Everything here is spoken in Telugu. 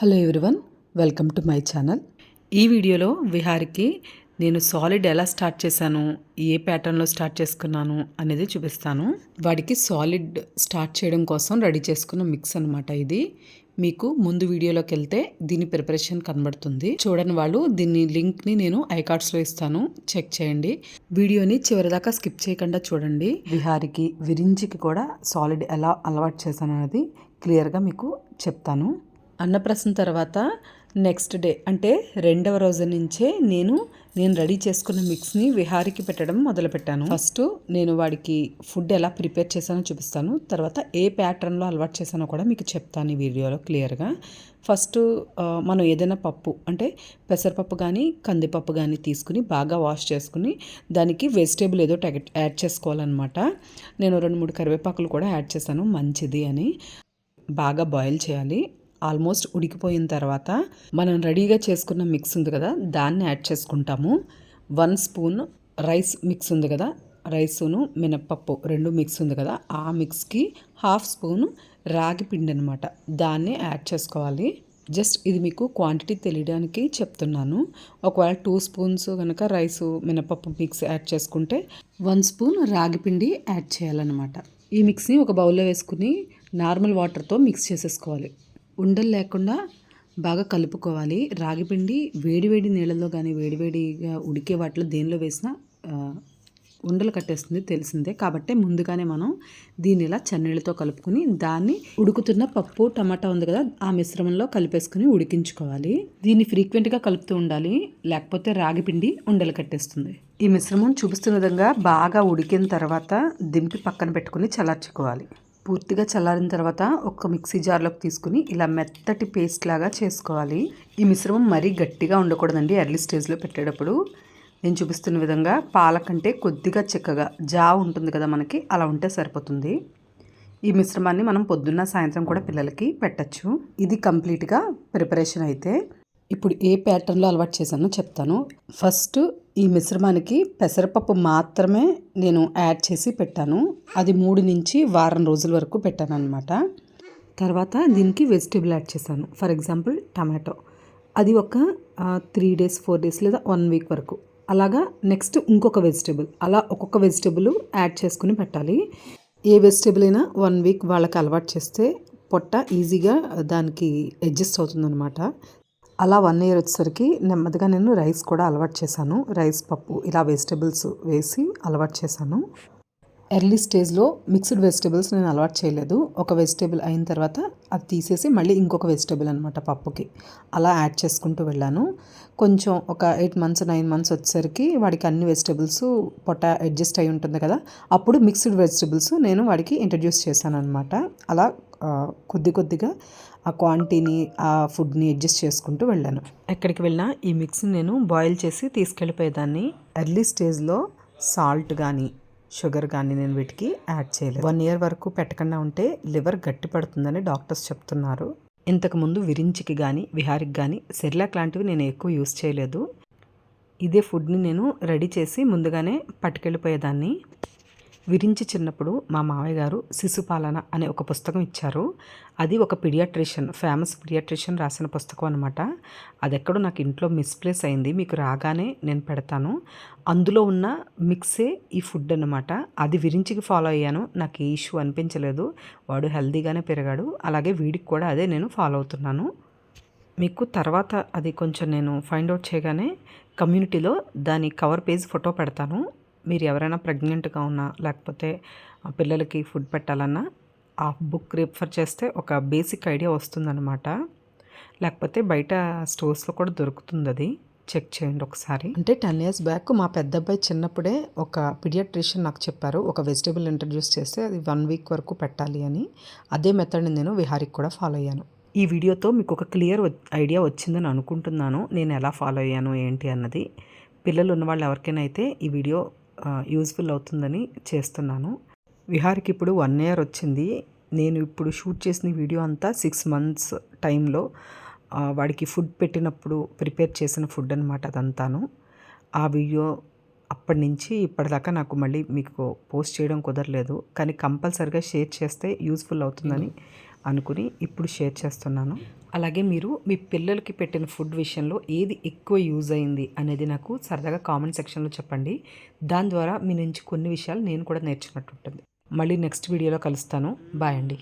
Hello everyone, welcome to my channel. ఈ వీడియోలో విహారికి నేను సాలిడ్ ఎలా స్టార్ట్ చేశాను, ఏ ప్యాటర్న్లో స్టార్ట్ చేసుకున్నాను అనేది చూపిస్తాను. వాడికి సాలిడ్ స్టార్ట్ చేయడం కోసం రెడీ చేసుకున్న మిక్స్ అనమాట ఇది. మీకు ముందు వీడియోలోకి వెళ్తే దీని ప్రిపరేషన్ కనబడుతుంది. చూడని వాళ్ళు దీని లింక్ని నేను ఐకార్డ్స్లో ఇస్తాను, చెక్ చేయండి. వీడియోని చివరిదాకా స్కిప్ చేయకుండా చూడండి. విహారికి విరించికి కూడా సాలిడ్ ఎలా అలవాటు చేశాను అనేది క్లియర్గా మీకు చెప్తాను. అన్నప్రాసన తర్వాత నెక్స్ట్ డే అంటే రెండవ రోజు నుంచే నేను రెడీ చేసుకున్న మిక్స్ని విహారికి పెట్టడం మొదలుపెట్టాను. ఫస్ట్ నేను వాడికి ఫుడ్ ఎలా ప్రిపేర్ చేశానో చూపిస్తాను. తర్వాత ఏ ప్యాటర్న్లో అలవాటు చేశానో కూడా మీకు చెప్తాను ఈ వీడియోలో క్లియర్గా. ఫస్ట్ మనం ఏదైనా పప్పు అంటే పెసరపప్పు కానీ కందిపప్పు కానీ తీసుకుని బాగా వాష్ చేసుకుని దానికి వెజిటేబుల్ ఏదో యాడ్ చేసుకోవాలన్నమాట. నేను 2-3 కరివేపాకులు కూడా యాడ్ చేశాను, మంచిది అని. బాగా బాయిల్ చేయాలి. ఆల్మోస్ట్ ఉడికిపోయిన తర్వాత మనం రెడీగా చేసుకున్న మిక్స్ ఉంది కదా, దాన్ని యాడ్ చేసుకుంటాము. 1 స్పూన్ రైస్ మిక్స్ ఉంది కదా, రైసును మినప్పప్పు 2 మిక్స్ ఉంది కదా, ఆ మిక్స్కి 1/2 స్పూన్ రాగి పిండి అనమాట, దాన్ని యాడ్ చేసుకోవాలి. జస్ట్ ఇది మీకు క్వాంటిటీ తెలియడానికి చెప్తున్నాను. ఒకవేళ 2 స్పూన్స్ కనుక రైసు మినపప్పు మిక్స్ యాడ్ చేసుకుంటే 1 స్పూన్ రాగి పిండి యాడ్ చేయాలన్నమాట. ఈ మిక్స్ని ఒక బౌల్లో వేసుకుని నార్మల్ వాటర్తో మిక్స్ చేసేసుకోవాలి. ఉండలు లేకుండా బాగా కలుపుకోవాలి. రాగిపిండి వేడివేడి నీళ్ళలో కానీ వేడివేడిగా ఉడికే వాటిలో దేనిలో వేసినా ఉండలు కట్టేస్తుంది, తెలిసిందే. కాబట్టి ముందుగానే మనం దీన్ని ఇలా చన్నీళ్ళతో కలుపుకుని దాన్ని ఉడుకుతున్న పప్పు టమాటా ఉంది కదా, ఆ మిశ్రమంలో కలిపేసుకుని ఉడికించుకోవాలి. దీన్ని ఫ్రీక్వెంట్గా కలుపుతూ ఉండాలి, లేకపోతే రాగిపిండి ఉండలు కట్టేస్తుంది. ఈ మిశ్రమం చూపిస్తున్న విధంగా బాగా ఉడికిన తర్వాత దింపి పక్కన పెట్టుకుని చల్లార్చుకోవాలి. పూర్తిగా చల్లారిన తర్వాత ఒక మిక్సీ జార్లోకి తీసుకుని ఇలా మెత్తటి పేస్ట్ లాగా చేసుకోవాలి. ఈ మిశ్రమం మరీ గట్టిగా ఉండకూడదండి. ఎర్లీ స్టేజ్లో పెట్టేటప్పుడు నేను చూపిస్తున్న విధంగా పాల కంటే కొద్దిగా చిక్కగా జావ ఉంటుంది కదా మనకి, అలా ఉంటే సరిపోతుంది. ఈ మిశ్రమాన్ని మనం పొద్దున్న సాయంత్రం కూడా పిల్లలకి పెట్టచ్చు. ఇది కంప్లీట్గా ప్రిపరేషన్ అయితే. ఇప్పుడు ఏ ప్యాటర్న్లో అలవాటు చేశానో చెప్తాను. ఫస్ట్ ఈ మిశ్రమానికి పెసరపప్పు మాత్రమే నేను యాడ్ చేసి పెట్టాను. అది 3 నుంచి వారం రోజుల వరకు పెట్టాను అనమాట. తర్వాత దీనికి వెజిటేబుల్ యాడ్ చేశాను. ఫర్ ఎగ్జాంపుల్ టమాటో, అది ఒక 3 డేస్ 4 డేస్ లేదా 1 వీక్ వరకు. అలాగా నెక్స్ట్ ఇంకొక వెజిటేబుల్, అలా ఒక్కొక్క వెజిటేబుల్ యాడ్ చేసుకుని పెట్టాలి. ఏ వెజిటేబుల్ అయినా 1 వీక్ వాళ్ళకి అలవాటు చేస్తే పొట్ట ఈజీగా దానికి అడ్జస్ట్ అవుతుందన్నమాట. అలా 1 ఇయర్ వచ్చేసరికి నెమ్మదిగా నేను రైస్ కూడా అలవాటు చేశాను. రైస్, పప్పు ఇలా వెజిటేబుల్స్ వేసి అలవాటు చేశాను. ఎర్లీ స్టేజ్లో మిక్స్డ్ వెజిటేబుల్స్ నేను అలవాటు చేయలేదు. ఒక వెజిటేబుల్ అయిన తర్వాత అది తీసేసి మళ్ళీ ఇంకొక వెజిటేబుల్ అనమాట పప్పుకి, అలా యాడ్ చేసుకుంటూ వెళ్ళాను. కొంచెం ఒక 8 మంత్స్ 9 మంత్స్ వచ్చేసరికి వాడికి అన్ని వెజిటేబుల్స్ పొట్ట అడ్జస్ట్ అయి ఉంటుంది కదా, అప్పుడు మిక్స్డ్ వెజిటేబుల్స్ నేను వాడికి ఇంట్రడ్యూస్ చేశాను అనమాట. అలా కొద్దిగా ఆ క్వాంటిటీని, ఆ ఫుడ్ని అడ్జస్ట్ చేసుకుంటూ వెళ్ళాను. ఎక్కడికి వెళ్ళినా ఈ మిక్స్ని నేను బాయిల్ చేసి తీసుకెళ్ళిపోయేదాన్ని. ఎర్లీ స్టేజ్లో సాల్ట్ కానీ షుగర్ కానీ నేను వీటికి యాడ్ చేయలేదు. 1 ఇయర్ వరకు పెట్టకుండా ఉంటే లివర్ గట్టి పడుతుందని డాక్టర్స్ చెప్తున్నారు. ఇంతకుముందు విరించికి కానీ విహారికి కానీ సెర్లాక్ లాంటివి నేను ఎక్కువ యూస్ చేయలేదు. ఇదే ఫుడ్ని నేను రెడీ చేసి ముందుగానే పట్టుకెళ్ళిపోయేదాన్ని. విరించి చిన్నప్పుడు మా మావయ్య గారు శిశుపాలన అనే ఒక పుస్తకం ఇచ్చారు. అది ఒక ఫేమస్ పీడియాట్రిషియన్ రాసిన పుస్తకం అనమాట. అది ఎక్కడో నాకు ఇంట్లో మిస్ప్లేస్ అయింది, మీకు రాగానే నేను పెడతాను. అందులో ఉన్న మిక్సే ఈ ఫుడ్ అనమాట. అది విరించికి ఫాలో అయ్యాను, నాకు ఏ ఇష్యూ అనిపించలేదు. వాడు హెల్తీగానే పెరిగాడు. అలాగే వీడికి కూడా అదే నేను ఫాలో అవుతున్నాను. మీకు తర్వాత అది కొంచెం నేను ఫైండ్ అవుట్ చేయగానే కమ్యూనిటీలో దాని కవర్ పేజ్ ఫోటో పెడతాను. మీరు ఎవరైనా ప్రెగ్నెంట్గా ఉన్నా లేకపోతే పిల్లలకి ఫుడ్ పెట్టాలన్నా ఆ బుక్ రిఫర్ చేస్తే ఒక బేసిక్ ఐడియా వస్తుందన్నమాట. లేకపోతే బయట స్టోర్స్లో కూడా దొరుకుతుంది, అది చెక్ చేయండి ఒకసారి. అంటే 10 ఇయర్స్ బ్యాక్ మా పెద్ద అబ్బాయి చిన్నప్పుడే ఒక పీడియాట్రిషియన్ నాకు చెప్పారు, ఒక వెజిటేబుల్ ఇంట్రడ్యూస్ చేస్తే అది 1 వీక్ వరకు పెట్టాలి అని. అదే మెథడ్ని నేను విహారికి కూడా ఫాలో అయ్యాను. ఈ వీడియోతో మీకు ఒక క్లియర్ ఐడియా వచ్చిందని అనుకుంటున్నాను, నేను ఎలా ఫాలో అయ్యాను ఏంటి అన్నది. పిల్లలు ఉన్న వాళ్ళు ఎవరికైనా అయితే ఈ వీడియో యూజ్ఫుల్ అవుతుందని చేస్తున్నాను. విహారికి ఇప్పుడు 1 ఇయర్ వచ్చింది. నేను ఇప్పుడు షూట్ చేసిన వీడియో అంతా 6 మంత్స్ టైంలో వాడికి ఫుడ్ పెట్టినప్పుడు ప్రిపేర్ చేసిన ఫుడ్ అనమాట అదంతాను. ఆ వీడియో అప్పటి నుంచి ఇప్పటిదాకా నాకు మళ్ళీ మీకు పోస్ట్ చేయడం కుదరలేదు, కానీ కంపల్సరిగా షేర్ చేస్తే యూజ్ఫుల్ అవుతుందని అనుకుని ఇప్పుడు షేర్ చేస్తున్నాను. అలాగే మీరు మీ పిల్లలకి పెట్టిన ఫుడ్ విషయంలో ఏది ఎక్కువ యూజ్ అయింది అనేది నాకు సరదాగా కామెంట్ సెక్షన్లో చెప్పండి. దాని ద్వారా మీ నుంచి కొన్ని విషయాలు నేను కూడా నేర్చుకున్నట్టు ఉంటుంది. మళ్ళీ నెక్స్ట్ వీడియోలో కలుస్తాను. బాయ్ అండి.